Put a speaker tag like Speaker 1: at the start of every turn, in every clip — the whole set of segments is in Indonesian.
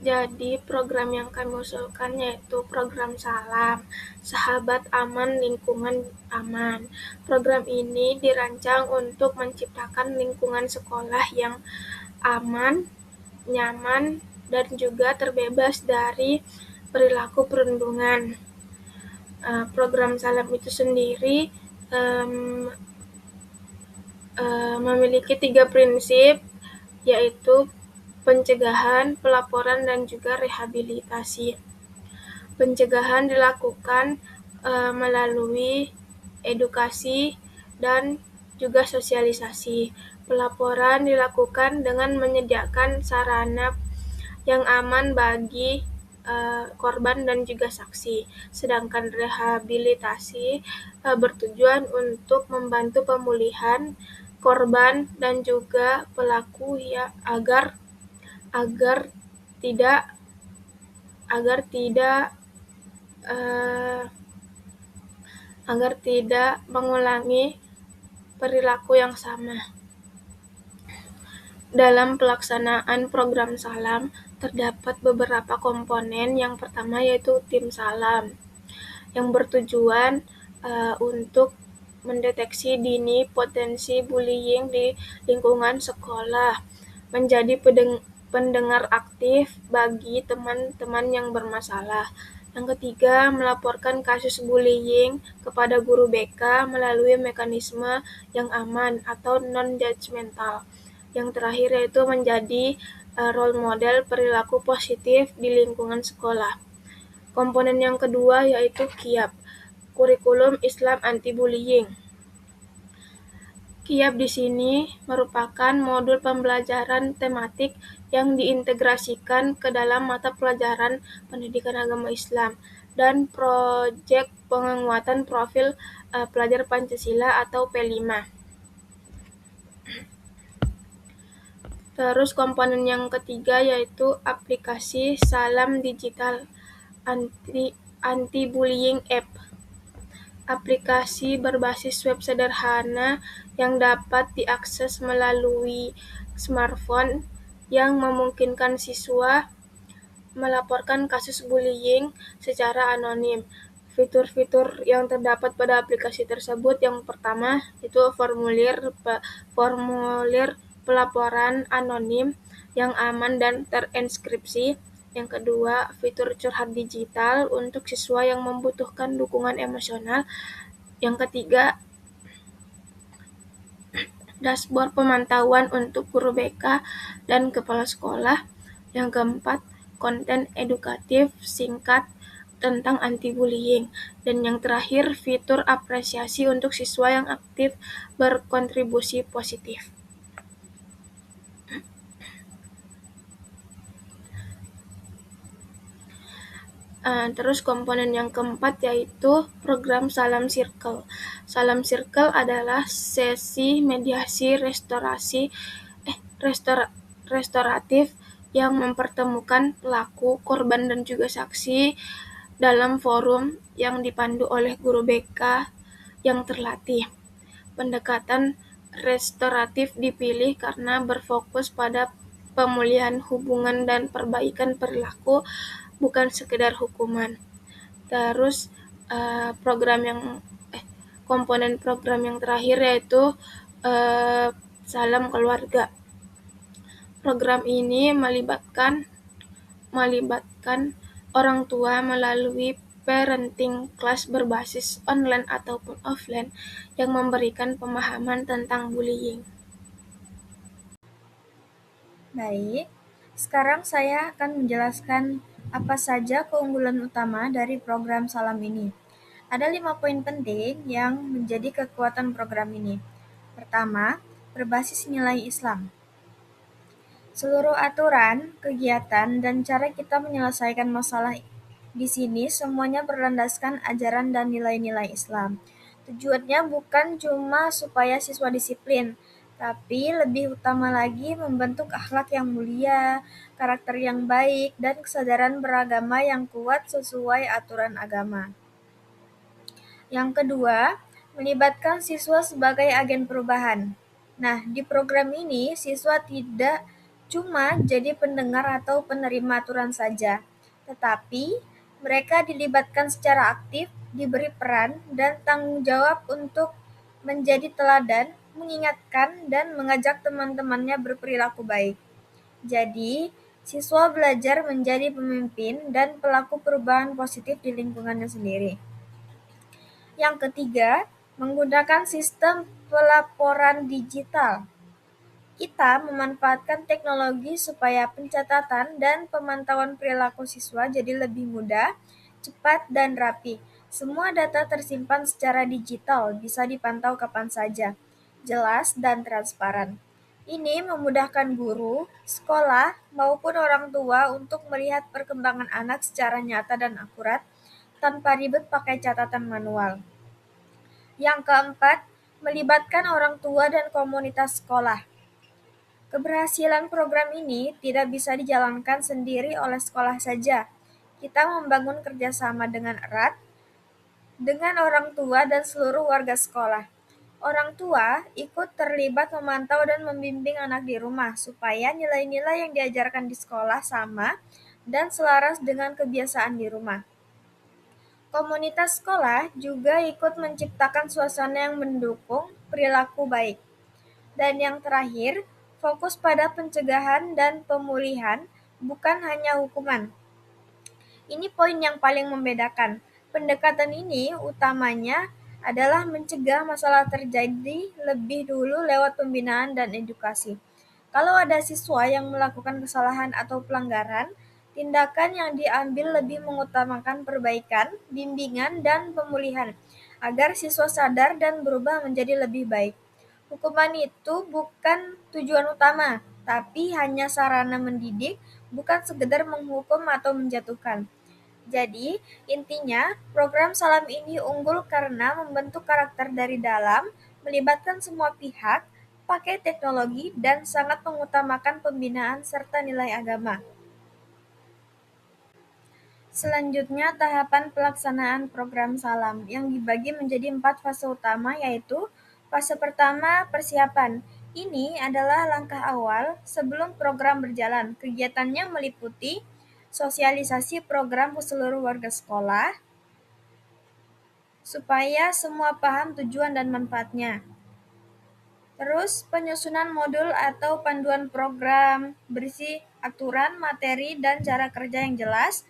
Speaker 1: Jadi program yang kami usulkan yaitu program Salam, Sahabat Aman Lingkungan Aman. Program ini dirancang untuk menciptakan lingkungan sekolah yang aman, nyaman, dan juga terbebas dari perilaku perundungan. Program Salam itu sendiri memiliki 3 prinsip, yaitu pencegahan, pelaporan, dan juga rehabilitasi. Pencegahan dilakukan melalui edukasi dan juga sosialisasi. Pelaporan dilakukan dengan menyediakan sarana yang aman bagi korban dan juga saksi. Sedangkan rehabilitasi bertujuan untuk membantu pemulihan korban dan juga pelaku ya agar tidak mengulangi perilaku yang sama. Dalam pelaksanaan program Salam, terdapat beberapa komponen. Yang pertama yaitu tim Salam, yang bertujuan untuk mendeteksi dini potensi bullying di lingkungan sekolah, menjadi pendengar aktif bagi teman-teman yang bermasalah. Yang ketiga, melaporkan kasus bullying kepada guru BK melalui mekanisme yang aman atau non-judgmental. Yang terakhir yaitu menjadi role model perilaku positif di lingkungan sekolah. Komponen yang kedua yaitu KIAP, Kurikulum Islam Anti-Bullying. KIAP di sini merupakan modul pembelajaran tematik yang diintegrasikan ke dalam mata pelajaran pendidikan agama Islam dan proyek penguatan profil pelajar Pancasila atau P5. Terus komponen yang ketiga yaitu aplikasi Salam Digital Anti-Bullying App. Aplikasi berbasis web sederhana yang dapat diakses melalui smartphone yang memungkinkan siswa melaporkan kasus bullying secara anonim. Fitur-fitur yang terdapat pada aplikasi tersebut yang pertama itu formulir pelaporan anonim yang aman dan terenskripsi. Yang kedua, fitur curhat digital untuk siswa yang membutuhkan dukungan emosional. Yang ketiga, dashboard pemantauan untuk guru BK dan kepala sekolah. Yang keempat, konten edukatif singkat tentang anti-bullying. Dan yang terakhir, fitur apresiasi untuk siswa yang aktif berkontribusi positif. Terus komponen yang keempat yaitu program Salam Circle. Salam Circle adalah sesi mediasi restoratif yang mempertemukan pelaku, korban, dan juga saksi dalam forum yang dipandu oleh guru BK yang terlatih. Pendekatan restoratif dipilih karena berfokus pada pemulihan hubungan dan perbaikan perilaku, bukan sekedar hukuman. Terus komponen program yang terakhir yaitu Salam Keluarga. Program ini melibatkan orang tua melalui parenting class berbasis online ataupun offline yang memberikan pemahaman tentang bullying.
Speaker 2: Baik, sekarang saya akan menjelaskan apa saja keunggulan utama dari program Salam ini. Ada 5 poin penting yang menjadi kekuatan program ini. Pertama, berbasis nilai Islam. Seluruh aturan, kegiatan, dan cara kita menyelesaikan masalah di sini semuanya berlandaskan ajaran dan nilai-nilai Islam. Tujuannya bukan cuma supaya siswa disiplin, tapi lebih utama lagi membentuk akhlak yang mulia, karakter yang baik, dan kesadaran beragama yang kuat sesuai aturan agama. Yang kedua, melibatkan siswa sebagai agen perubahan. Nah, di program ini siswa tidak cuma jadi pendengar atau penerima aturan saja, tetapi mereka dilibatkan secara aktif, diberi peran dan tanggung jawab untuk menjadi teladan, mengingatkan, dan mengajak teman-temannya berperilaku baik. Jadi, siswa belajar menjadi pemimpin dan pelaku perubahan positif di lingkungannya sendiri. Yang ketiga, menggunakan sistem pelaporan digital. Kita memanfaatkan teknologi supaya pencatatan dan pemantauan perilaku siswa jadi lebih mudah, cepat, dan rapi. Semua data tersimpan secara digital, bisa dipantau kapan saja, jelas, dan transparan. Ini memudahkan guru, sekolah, maupun orang tua untuk melihat perkembangan anak secara nyata dan akurat tanpa ribet pakai catatan manual. Yang keempat, melibatkan orang tua dan komunitas sekolah. Keberhasilan program ini tidak bisa dijalankan sendiri oleh sekolah saja. Kita membangun kerjasama dengan erat dengan orang tua dan seluruh warga sekolah. Orang tua ikut terlibat memantau dan membimbing anak di rumah supaya nilai-nilai yang diajarkan di sekolah sama dan selaras dengan kebiasaan di rumah. Komunitas sekolah juga ikut menciptakan suasana yang mendukung perilaku baik. Dan yang terakhir, fokus pada pencegahan dan pemulihan, bukan hanya hukuman. Ini poin yang paling membedakan. Pendekatan ini utamanya adalah mencegah masalah terjadi lebih dulu lewat pembinaan dan edukasi. Kalau ada siswa yang melakukan kesalahan atau pelanggaran, tindakan yang diambil lebih mengutamakan perbaikan, bimbingan, dan pemulihan, agar siswa sadar dan berubah menjadi lebih baik. Hukuman itu bukan tujuan utama, tapi hanya sarana mendidik, bukan sekedar menghukum atau menjatuhkan. Jadi, intinya, program Salam ini unggul karena membentuk karakter dari dalam, melibatkan semua pihak, pakai teknologi, dan sangat mengutamakan pembinaan serta nilai agama. Selanjutnya, tahapan pelaksanaan program Salam yang dibagi menjadi 4 fase utama, yaitu fase pertama, persiapan. Ini adalah langkah awal sebelum program berjalan. Kegiatannya meliputi sosialisasi program ke seluruh warga sekolah, supaya semua paham tujuan dan manfaatnya. Terus, penyusunan modul atau panduan program berisi aturan, materi, dan cara kerja yang jelas.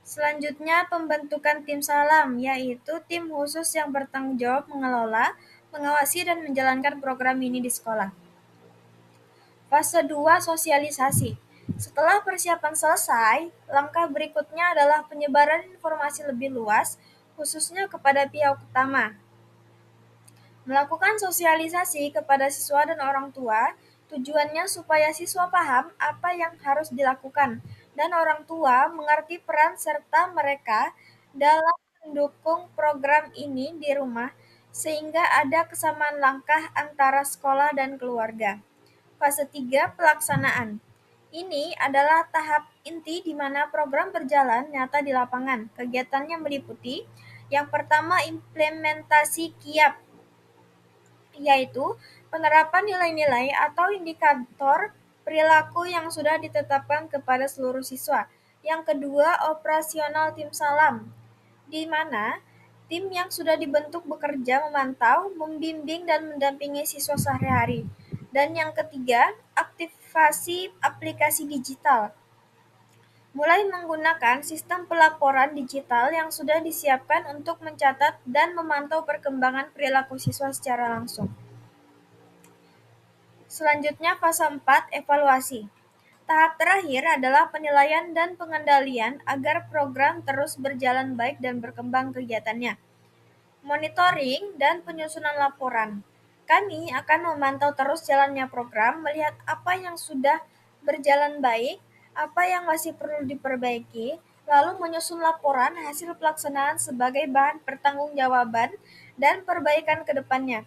Speaker 2: Selanjutnya, pembentukan tim Salam, yaitu tim khusus yang bertanggung jawab mengelola, mengawasi, dan menjalankan program ini di sekolah. Fase 2, sosialisasi. Setelah persiapan selesai, langkah berikutnya adalah penyebaran informasi lebih luas, khususnya kepada pihak utama. Melakukan sosialisasi kepada siswa dan orang tua, tujuannya supaya siswa paham apa yang harus dilakukan, dan orang tua mengerti peran serta mereka dalam mendukung program ini di rumah, sehingga ada kesamaan langkah antara sekolah dan keluarga. Fase 3, pelaksanaan. Ini adalah tahap inti di mana program berjalan nyata di lapangan. Kegiatannya meliputi yang pertama, implementasi KIAP, yaitu penerapan nilai-nilai atau indikator perilaku yang sudah ditetapkan kepada seluruh siswa. Yang kedua, operasional tim Salam, di mana tim yang sudah dibentuk bekerja memantau, membimbing, dan mendampingi siswa sehari-hari. Dan yang ketiga, aktivasi aplikasi digital, mulai menggunakan sistem pelaporan digital yang sudah disiapkan untuk mencatat dan memantau perkembangan perilaku siswa secara langsung. Selanjutnya, fase 4, evaluasi. Tahap terakhir adalah penilaian dan pengendalian agar program terus berjalan baik dan berkembang kegiatannya. Monitoring dan penyusunan laporan. Kami akan memantau terus jalannya program, melihat apa yang sudah berjalan baik, apa yang masih perlu diperbaiki, lalu menyusun laporan hasil pelaksanaan sebagai bahan pertanggungjawaban dan perbaikan ke depannya.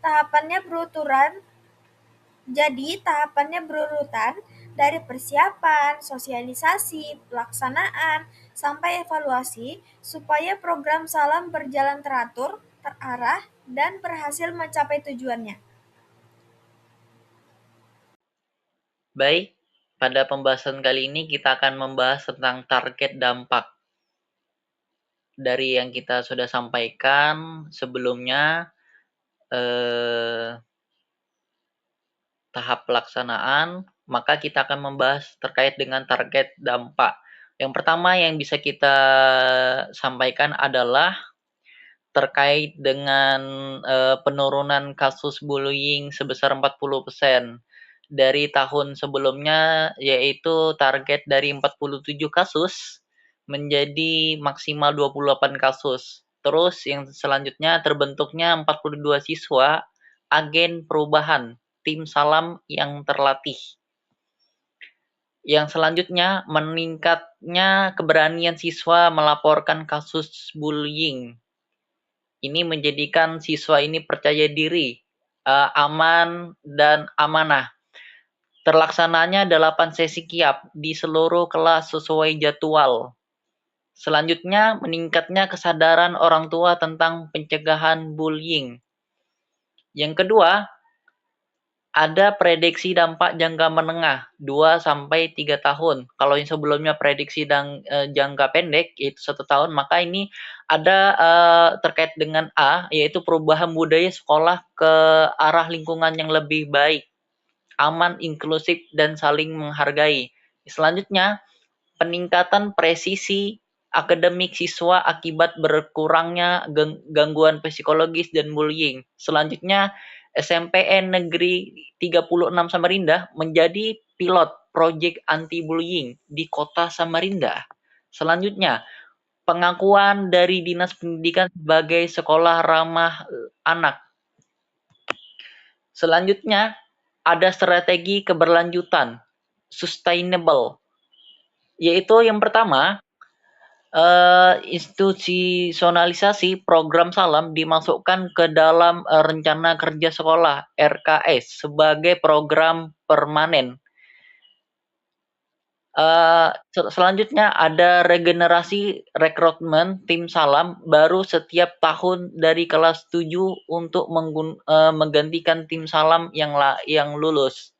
Speaker 2: Tahapannya berurutan dari persiapan, sosialisasi, pelaksanaan, sampai evaluasi supaya program Salam berjalan teratur, terarah, dan berhasil mencapai tujuannya.
Speaker 3: Baik, pada pembahasan kali ini kita akan membahas tentang target dampak. Dari yang kita sudah sampaikan sebelumnya, tahap pelaksanaan, maka kita akan membahas terkait dengan target dampak. Yang pertama yang bisa kita sampaikan adalah terkait dengan penurunan kasus bullying sebesar 40% dari tahun sebelumnya, yaitu target dari 47 kasus menjadi maksimal 28 kasus. Terus yang selanjutnya terbentuknya 42 siswa agen perubahan tim salam yang terlatih. Yang selanjutnya meningkatnya keberanian siswa melaporkan kasus bullying. Ini menjadikan siswa ini percaya diri, aman dan amanah. Terlaksananya 8 sesi kiap di seluruh kelas sesuai jadwal. Selanjutnya, meningkatnya kesadaran orang tua tentang pencegahan bullying. Yang kedua, ada prediksi dampak jangka menengah 2-3 tahun. Kalau yang sebelumnya prediksi jangka pendek yaitu 1 tahun, maka ini ada terkait dengan A, yaitu perubahan budaya sekolah ke arah lingkungan yang lebih baik, aman, inklusif, dan saling menghargai. Selanjutnya, peningkatan presisi akademik siswa akibat berkurangnya gangguan psikologis dan bullying. Selanjutnya, SMPN Negeri 36 Samarinda menjadi pilot proyek anti-bullying di kota Samarinda. Selanjutnya, pengakuan dari Dinas Pendidikan sebagai sekolah ramah anak. Selanjutnya, ada strategi keberlanjutan, sustainable, yaitu yang pertama, institusionalisasi program salam dimasukkan ke dalam rencana kerja sekolah (RKS) sebagai program permanen. Selanjutnya ada regenerasi rekrutmen tim salam baru setiap tahun dari kelas 7 untuk menggantikan tim salam yang lulus.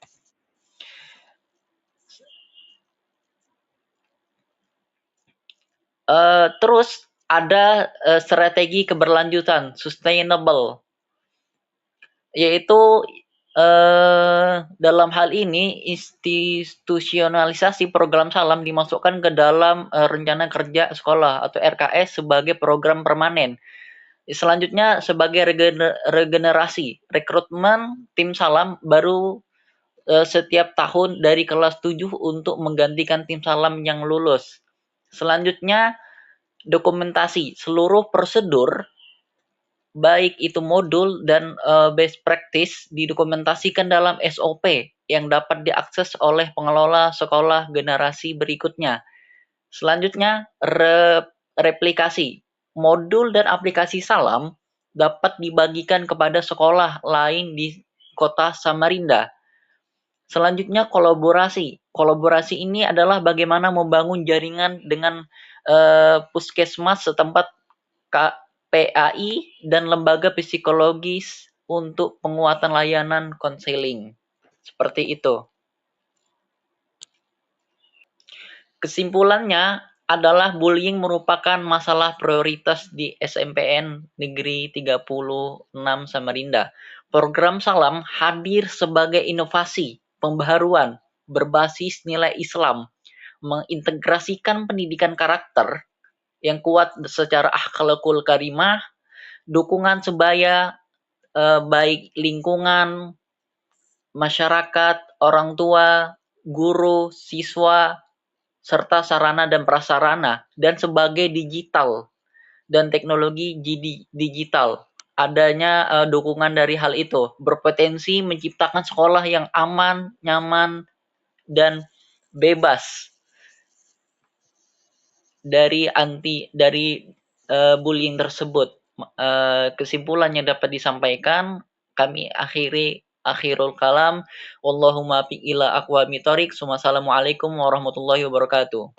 Speaker 3: Terus ada strategi keberlanjutan sustainable, yaitu dalam hal ini institusionalisasi program salam dimasukkan ke dalam rencana kerja sekolah atau RKS sebagai program permanen. Selanjutnya sebagai regenerasi rekrutmen tim salam baru setiap tahun dari kelas 7 untuk menggantikan tim salam yang lulus. Selanjutnya dokumentasi seluruh prosedur baik itu modul dan best practice didokumentasikan dalam SOP yang dapat diakses oleh pengelola sekolah generasi berikutnya. Selanjutnya, replikasi modul dan aplikasi salam dapat dibagikan kepada sekolah lain di kota Samarinda. Selanjutnya, kolaborasi. Kolaborasi ini adalah bagaimana membangun jaringan dengan puskesmas setempat, PAI, dan lembaga psikologis untuk penguatan layanan konseling. Seperti itu. Kesimpulannya adalah bullying merupakan masalah prioritas di SMPN Negeri 36 Samarinda. Program Salam hadir sebagai inovasi, pembaharuan, berbasis nilai Islam, mengintegrasikan pendidikan karakter yang kuat secara akhlakul karimah, dukungan sebaya, baik lingkungan, masyarakat, orang tua, guru, siswa, serta sarana dan prasarana, dan sebagai digital dan teknologi digital. Adanya dukungan dari hal itu berpotensi menciptakan sekolah yang aman, nyaman, dan bebas dari bullying tersebut. Kesimpulan yang dapat disampaikan, kami akhirul kalam. Wallahumma fi ila aqwami thoriq. Wassalamualaikum warahmatullahi wabarakatuh.